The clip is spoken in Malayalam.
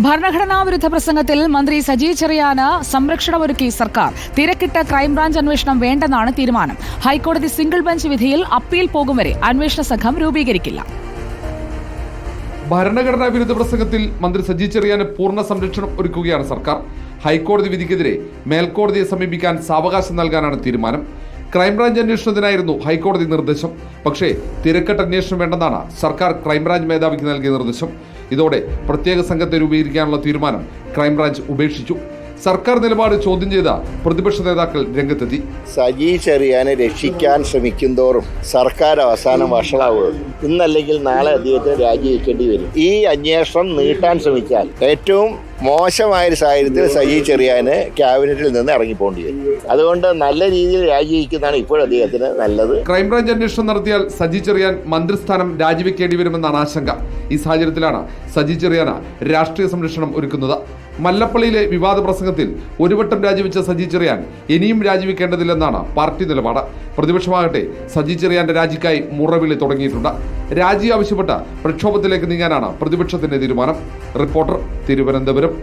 ഭരണഘടനാ വിരുദ്ധ പ്രസംഗത്തിൽ മന്ത്രി സജി ചെറിയാന് സംരക്ഷണമൊരുക്കി സർക്കാർ. തിരക്കിട്ട് ക്രൈംബ്രാഞ്ച് അന്വേഷണം വേണ്ടെന്നാണ് തീരുമാനം. ഹൈക്കോടതി സിംഗിൾ ബെഞ്ച് വിധിയിൽ അപ്പീൽ പോകും വരെ അന്വേഷണ സംഘം രൂപീകരിക്കില്ല. ഭരണഘടനാ വിരുദ്ധ പ്രസംഗത്തിൽ മന്ത്രി സജി ചെറിയാന് പൂർണ്ണ സംരക്ഷണം ഒരുക്കുകയാണ് സർക്കാർ. ഹൈക്കോടതി വിധിക്കെതിരെ മേൽക്കോടതിയെ സമീപിക്കാൻ സാവകാശം നൽകാനാണ് തീരുമാനം. ക്രൈംബ്രാഞ്ച് അന്വേഷണത്തിനായിരുന്നു ഹൈക്കോടതി നിർദ്ദേശം. പക്ഷേ തിരക്കട്ട് അന്വേഷണം വേണ്ടെന്നാണ് സർക്കാർ ക്രൈംബ്രാഞ്ച് മേധാവിക്ക് നൽകിയ നിർദ്ദേശം. ഇതോടെ പ്രത്യേക സംഘത്തെ രൂപീകരിക്കാനുള്ള തീരുമാനം ക്രൈംബ്രാഞ്ച് ഉപേക്ഷിച്ചു. സർക്കാർ നിലപാട് ചോദ്യം ചെയ്ത പ്രതിപക്ഷ നേതാക്കൾ രംഗത്തെത്തി. സജി ചെറിയാനെ രക്ഷിക്കാൻ ശ്രമിക്കുന്തോറും സർക്കാർ അവസാനം വഷളാവുകയുള്ളൂ. ഇന്നല്ലെങ്കിൽ നാളെ അദ്ദേഹത്തിന് രാജിവെക്കേണ്ടി വരും. ഈ അന്വേഷണം നീട്ടാൻ ശ്രമിച്ചാൽ ഏറ്റവും മോശമായൊരു സാഹചര്യത്തിൽ സജി ചെറിയാന് ക്യാബിനറ്റിൽ നിന്ന് ഇറങ്ങിപ്പോണ്ടി വരും. അതുകൊണ്ട് നല്ല രീതിയിൽ രാജിവെക്കുന്നതാണ് ഇപ്പോൾ അദ്ദേഹത്തിന് നല്ലത്. ക്രൈംബ്രാഞ്ച് അന്വേഷണം നടത്തിയാൽ സജി ചെറിയാൻ മന്ത്രിസ്ഥാനം രാജിവെക്കേണ്ടി വരുമെന്നാണ് ആശങ്ക. ഈ സാഹചര്യത്തിലാണ് സജി ചെറിയാന് രാഷ്ട്രീയ സംരക്ഷണം ഒരുക്കുന്നത്. മല്ലപ്പള്ളിയിലെ വിവാദ പ്രസംഗത്തിൽ ഒരു വട്ടം രാജിവെച്ച സജി ചെറിയാൻ ഇനിയും രാജിവെക്കേണ്ടതില്ലെന്നാണ് പാർട്ടി നിലപാട്. പ്രതിപക്ഷമാകട്ടെ സജി ചെറിയാന്റെ രാജിക്കായി മുറവിളി തുടങ്ങിയിട്ടുണ്ട്. രാജി ആവശ്യപ്പെട്ട പ്രക്ഷോഭത്തിലേക്ക് നീങ്ങാനാണ് പ്രതിപക്ഷത്തിന്റെ തീരുമാനം. റിപ്പോർട്ടർ, തിരുവനന്തപുരം.